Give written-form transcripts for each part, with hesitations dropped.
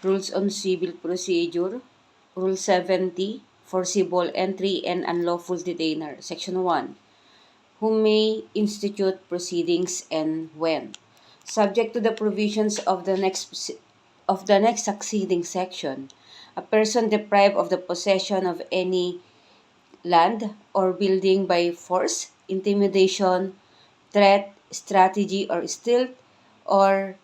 Rules on Civil Procedure, Rule 70, Forcible Entry and Unlawful Detainer, Section 1. Who may institute proceedings and when? Subject to the provisions of the next succeeding section, a person deprived of the possession of any land or building by force, intimidation, threat, strategy, or stealth, or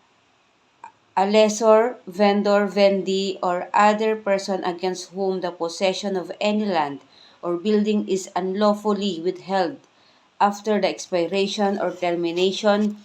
a lessor, vendor, vendee, or other person against whom the possession of any land or building is unlawfully withheld after the expiration or termination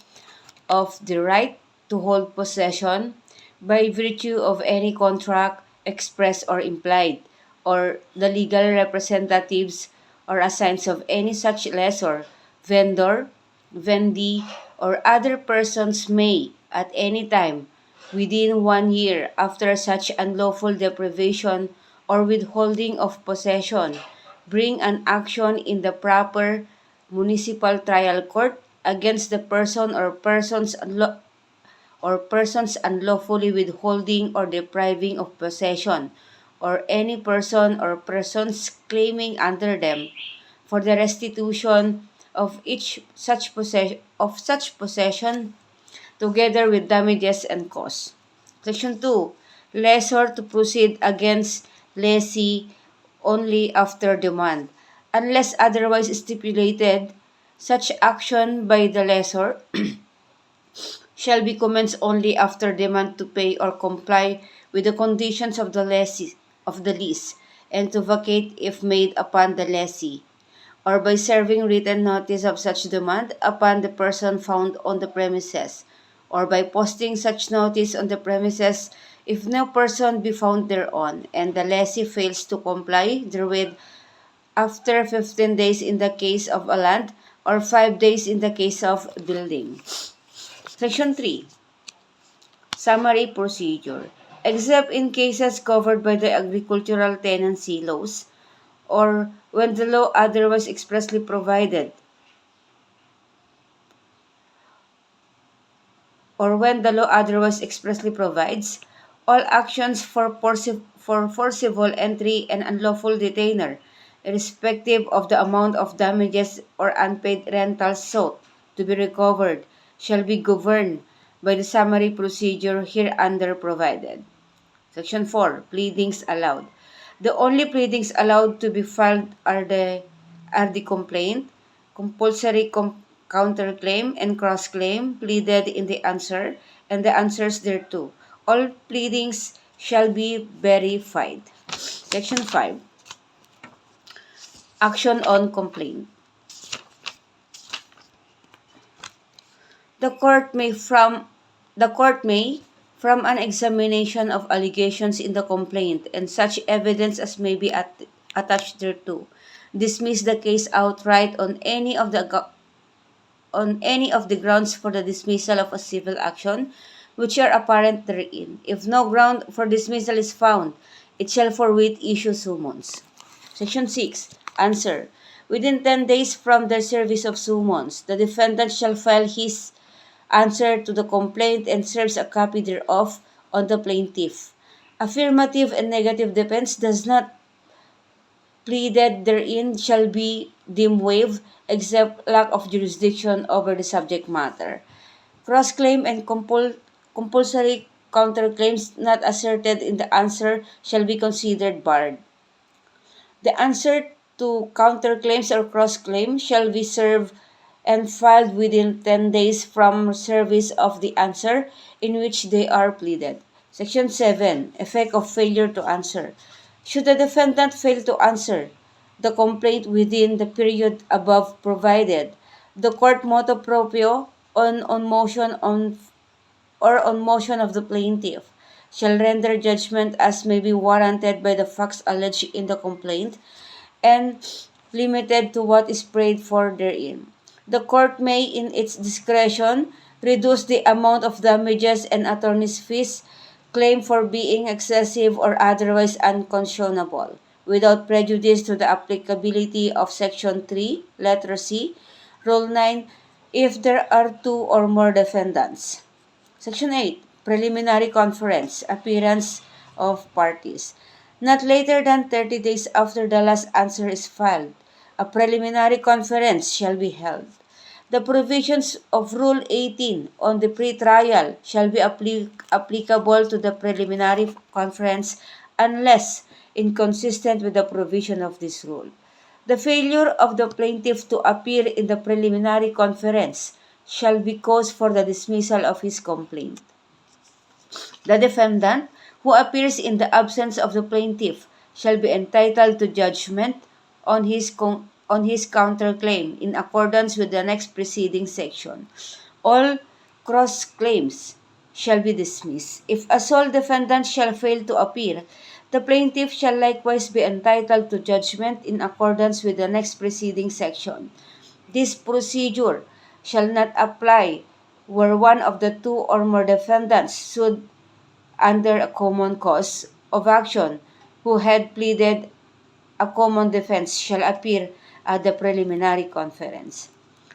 of the right to hold possession by virtue of any contract, express or implied, or the legal representatives or assigns of any such lessor, vendor, vendee, or other persons may, at any time, within 1 year after such unlawful deprivation or withholding of possession, bring an action in the proper municipal trial court against the person or persons unlawfully withholding or depriving of possession, or any person or persons claiming under them for the restitution of such possession together with damages and costs. Section 2. Lessor to proceed against lessee only after demand. Unless otherwise stipulated, such action by the lessor shall be commenced only after demand to pay or comply with the conditions of the lease, and to vacate if made upon the lessee, or by serving written notice of such demand upon the person found on the premises, or by posting such notice on the premises if no person be found thereon, and the lessee fails to comply therewith after 15 days in the case of a land, or 5 days in the case of building. Section 3. Summary Procedure. Except in cases covered by the agricultural tenancy laws, or when the law otherwise expressly provided, all actions for forcible entry and unlawful detainer, irrespective of the amount of damages or unpaid rentals sought to be recovered, shall be governed by the summary procedure hereunder provided. Section 4. Pleadings allowed. The only pleadings allowed to be filed are the complaint, compulsory counterclaim, and cross-claim pleaded in the answer, and the answers thereto. All pleadings shall be verified. Section 5. Action on complaint. The court may, from an examination of allegations in the complaint and such evidence as may be attached thereto, dismiss the case outright on any of the grounds for the dismissal of a civil action which are apparent therein. If no ground for dismissal is found, it shall forthwith issue summons. Section 6. Answer. Within 10 days from the service of summons, the defendant shall file his answer to the complaint and serves a copy thereof on the plaintiff. Affirmative and negative defense does not pleaded therein shall be deemed waived except lack of jurisdiction over the subject matter. Cross-claim and compulsory counterclaims not asserted in the answer shall be considered barred. The answer to counterclaims or cross-claim shall be served and filed within 10 days from service of the answer in which they are pleaded. Section 7. Effect of failure to answer. Should the defendant fail to answer the complaint within the period above provided, the court motu proprio on motion of the plaintiff shall render judgment as may be warranted by the facts alleged in the complaint and limited to what is prayed for therein. The court may, in its discretion, reduce the amount of damages and attorney's fees claimed for being excessive or otherwise unconscionable, without prejudice to the applicability of Section 3, letter C, Rule 9, if there are two or more defendants. Section 8. preliminary conference, appearance of parties. Not later than 30 days after the last answer is filed, a preliminary conference shall be held. The provisions of Rule 18 on the pre-trial shall be applicable to the preliminary conference unless inconsistent with the provision of this rule. The failure of the plaintiff to appear in the preliminary conference shall be cause for the dismissal of his complaint. The defendant, who appears in the absence of the plaintiff, shall be entitled to judgment on his counterclaim in accordance with the next preceding section. All cross-claims shall be dismissed. If a sole defendant shall fail to appear, the plaintiff shall likewise be entitled to judgment in accordance with the next preceding section. This procedure shall not apply where one of the two or more defendants sued under a common cause of action who had pleaded a common defense shall appear at the preliminary conference.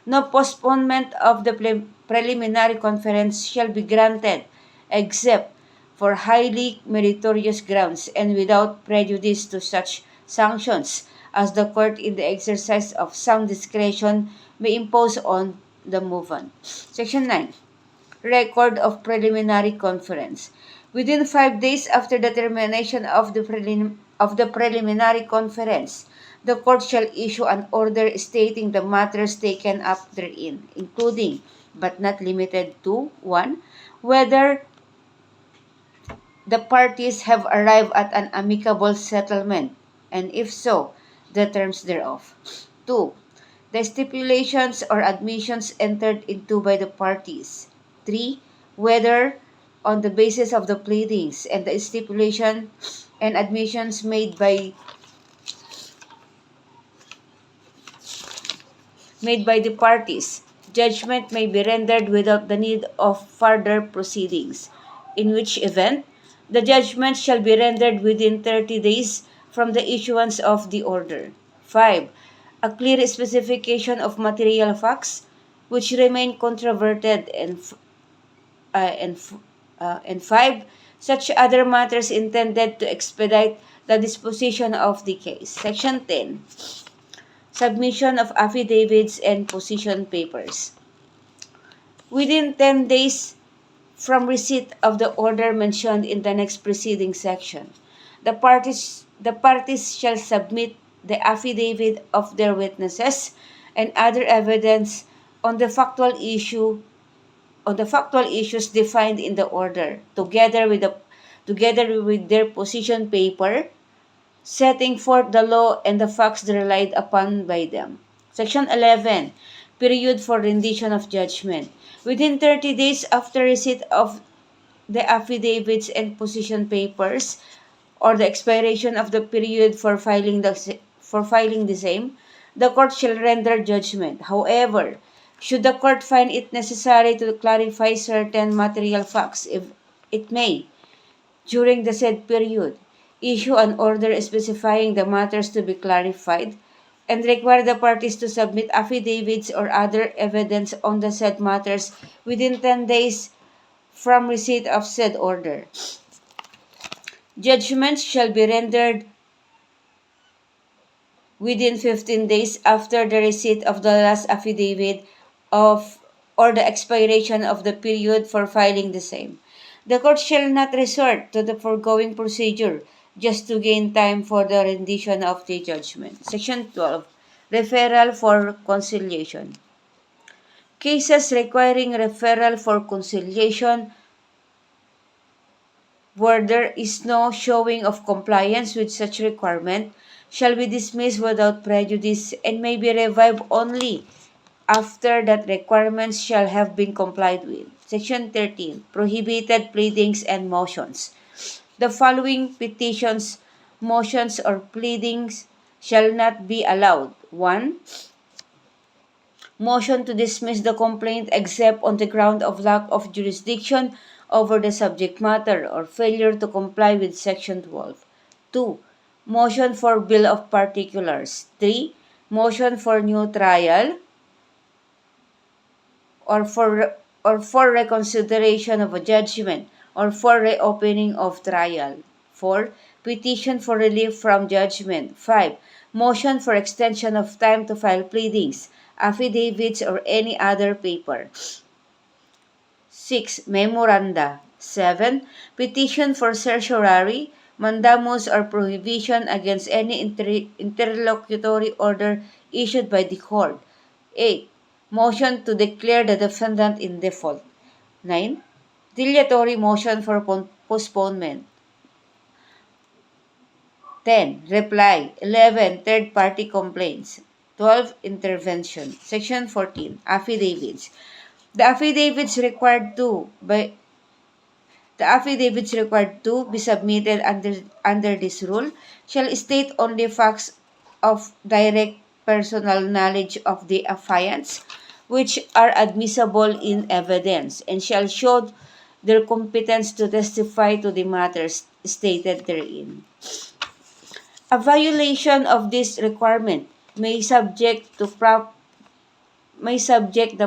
No postponement of the preliminary conference shall be granted except for highly meritorious grounds and without prejudice to such sanctions as the court in the exercise of some discretion may impose on the movant. Section 9. Record of preliminary conference. Within 5 days after the termination of the preliminary conference, the court shall issue an order stating the matters taken up therein, including but not limited to 1. Whether the parties have arrived at an amicable settlement, and if so, the terms thereof. 2. The stipulations or admissions entered into by the parties. 3. Whether on the basis of the pleadings and the stipulation and admissions made by the parties, judgment may be rendered without the need of further proceedings, in which event the judgment shall be rendered within 30 days from the issuance of the order. 5. A clear specification of material facts which remain controverted, and 5. Such other matters intended to expedite the disposition of the case. Section 10. Submission of affidavits and position papers. Within 10 days from receipt of the order mentioned in the next preceding section, the parties shall submit the affidavit of their witnesses and other evidence on the factual issues defined in the order, together with their position paper, setting forth the law and the facts relied upon by them. Section 11. Period for rendition of judgment. Within 30 days after receipt of the affidavits and position papers, or the expiration of the period for filing the same, the court shall render judgment. However, should the court find it necessary to clarify certain material facts, if it may, during the said period, issue an order specifying the matters to be clarified, and require the parties to submit affidavits or other evidence on the said matters within 10 days from receipt of said order. Judgments shall be rendered within 15 days after the receipt of the last affidavit or the expiration of the period for filing the same. The court shall not resort to the foregoing procedure just to gain time for the rendition of the judgment. Section 12. Referral for conciliation. Cases requiring referral for conciliation where there is no showing of compliance with such requirement shall be dismissed without prejudice and may be revived only after that requirements shall have been complied with. Section 13. Prohibited pleadings and motions. The following petitions, motions, or pleadings shall not be allowed. 1. Motion to dismiss the complaint except on the ground of lack of jurisdiction over the subject matter or failure to comply with Section 12. 2. Motion for bill of particulars. 3. Motion for new trial or for reconsideration of a judgment or for reopening of trial. 4. Petition for relief from judgment. 5. Motion for extension of time to file pleadings, affidavits, or any other paper. 6. Memoranda. 7. Petition for certiorari, mandamus, or prohibition against any interlocutory order issued by the court. 8. Motion to declare the defendant in default. 9. Dilatory motion for postponement. 10. Reply. 11. Third-party complaints. 12. Intervention. Section 14. Affidavits. The affidavits required to be submitted under this rule shall state only facts of direct personal knowledge of the affiants, which are admissible in evidence, and shall show their competence to testify to the matters stated therein. A violation of this requirement may subject the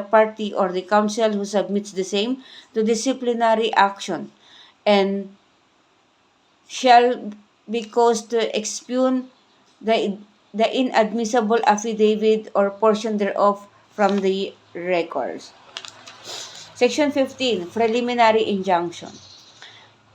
party or the counsel who submits the same to disciplinary action, and shall be caused to expugn the inadmissible affidavit or portion thereof from the records. Section 15. Preliminary injunction.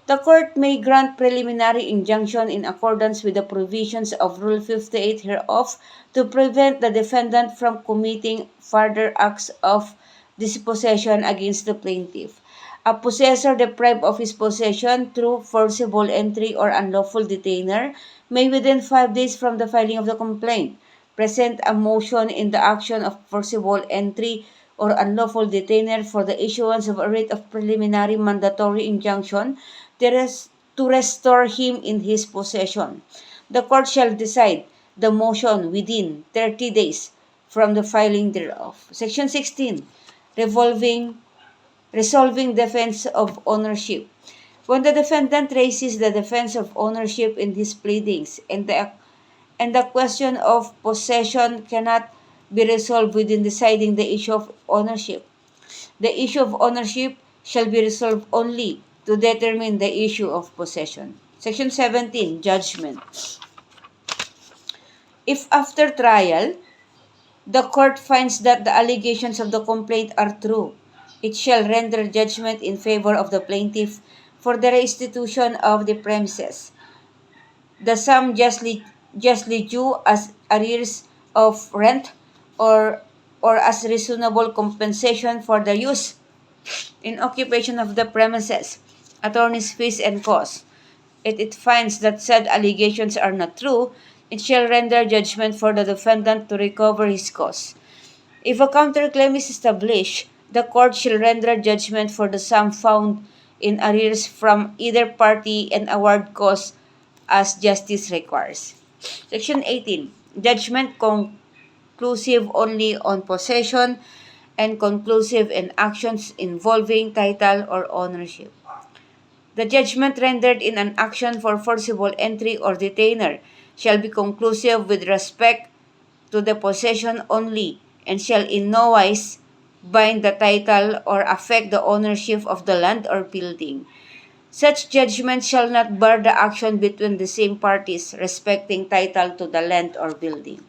The court may grant preliminary injunction in accordance with the provisions of Rule 58 hereof to prevent the defendant from committing further acts of dispossession against the plaintiff. A possessor deprived of his possession through forcible entry or unlawful detainer may within 5 days from the filing of the complaint present a motion in the action of forcible entry or unlawful detainer for the issuance of a writ of preliminary mandatory injunction to restore him in his possession. The court shall decide the motion within 30 days from the filing thereof. Section 16. Resolving defense of ownership. When the defendant raises the defense of ownership in his pleadings and the question of possession cannot be resolved within deciding the issue of ownership, the issue of ownership shall be resolved only to determine the issue of possession. Section 17. Judgment. If after trial, the court finds that the allegations of the complaint are true, it shall render judgment in favor of the plaintiff for the restitution of the premises, the sum justly due as arrears of rent or as reasonable compensation for the use in occupation of the premises, attorney's fees and costs. If it finds that said allegations are not true, it shall render judgment for the defendant to recover his costs. If a counterclaim is established, the court shall render judgment for the sum found in arrears from either party and award costs as justice requires. Section 18. Judgment conclusive only on possession and conclusive in actions involving title or ownership. The judgment rendered in an action for forcible entry or detainer shall be conclusive with respect to the possession only, and shall in no wise bind the title or affect the ownership of the land or building. Such judgment shall not bar the action between the same parties respecting title to the land or building.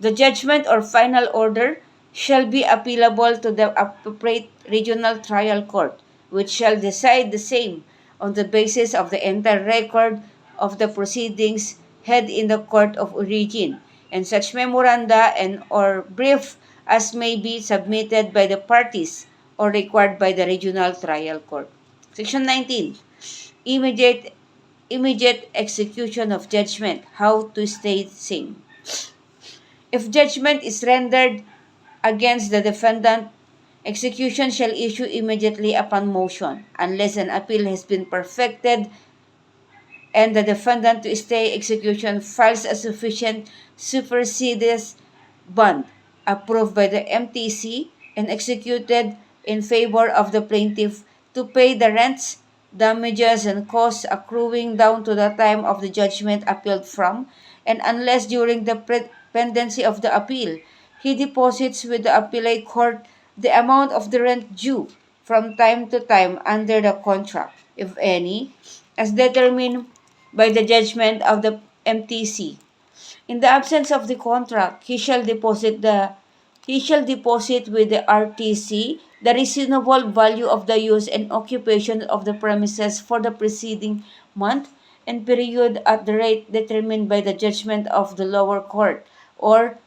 The judgment or final order shall be appealable to the appropriate regional trial court, which shall decide the same on the basis of the entire record of the proceedings held in the court of origin, and such memoranda and or brief as may be submitted by the parties or required by the regional trial court. Section 19. Immediate execution of judgment. How to stay same. If judgment is rendered against the defendant, execution shall issue immediately upon motion, unless an appeal has been perfected and the defendant to stay execution files a sufficient supersedes bond approved by the MTC and executed in favor of the plaintiff to pay the rents, damages, and costs accruing down to the time of the judgment appealed from, and unless during the pendency of the appeal, he deposits with the appellate court the amount of the rent due from time to time under the contract. if any, as determined by the judgment of the MTC. In the absence of the contract, he shall deposit with the RTC the reasonable value of the use and occupation of the premises for the preceding month and period at the rate determined by the judgment of the lower court, or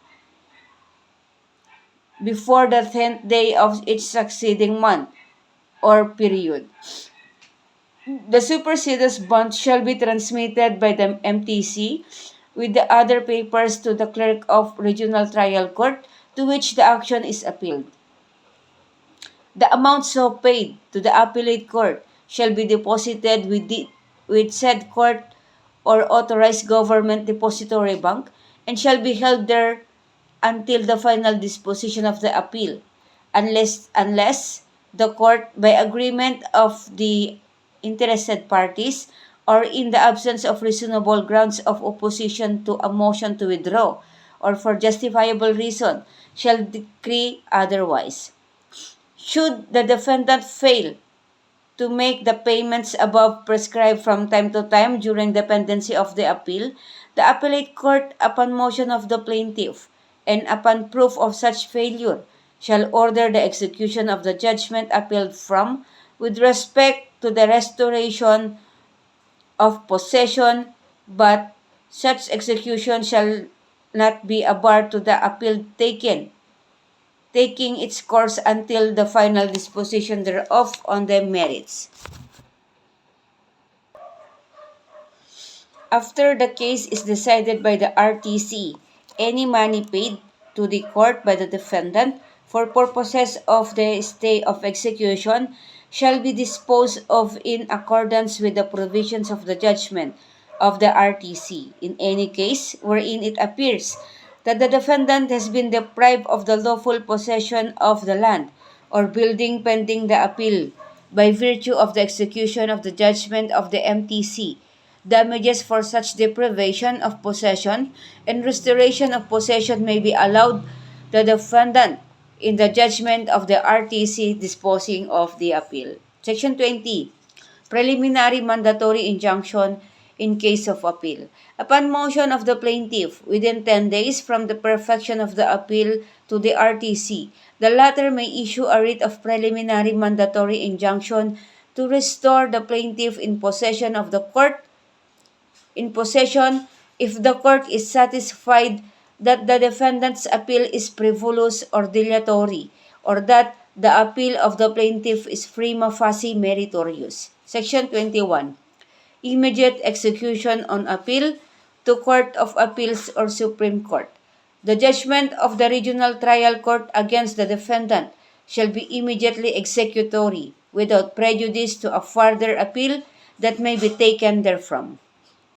before the 10th day of each succeeding month or period. The supersedes bond shall be transmitted by the MTC with the other papers to the clerk of regional trial court to which the action is appealed. The amount so paid to the appellate court shall be deposited with said court or authorized government depository bank and shall be held there until the final disposition of the appeal, unless the court, by agreement of the interested parties, or in the absence of reasonable grounds of opposition to a motion to withdraw, or for justifiable reason, shall decree otherwise. Should the defendant fail to make the payments above prescribed from time to time during the pendency of the appeal, the appellate court, upon motion of the plaintiff, and upon proof of such failure, shall order the execution of the judgment appealed from, with respect to the restoration of possession, but such execution shall not be a bar to the appeal taking its course until the final disposition thereof on the merits. After the case is decided by the RTC, any money paid to the court by the defendant for purposes of the stay of execution shall be disposed of in accordance with the provisions of the judgment of the RTC in any case wherein it appears that the defendant has been deprived of the lawful possession of the land or building pending the appeal by virtue of the execution of the judgment of the MTC. Damages for such deprivation of possession and restoration of possession may be allowed the defendant in the judgment of the RTC disposing of the appeal. Section 20. Preliminary mandatory injunction in case of appeal. Upon motion of the plaintiff, within 10 days from the perfection of the appeal to the RTC, the latter may issue a writ of preliminary mandatory injunction to restore the plaintiff in possession if the court is satisfied that the defendant's appeal is frivolous or dilatory, or that the appeal of the plaintiff is prima facie meritorious. Section 21. Immediate execution on appeal to Court of Appeals or Supreme Court. The judgment of the Regional Trial Court against the defendant shall be immediately executory without prejudice to a further appeal that may be taken therefrom.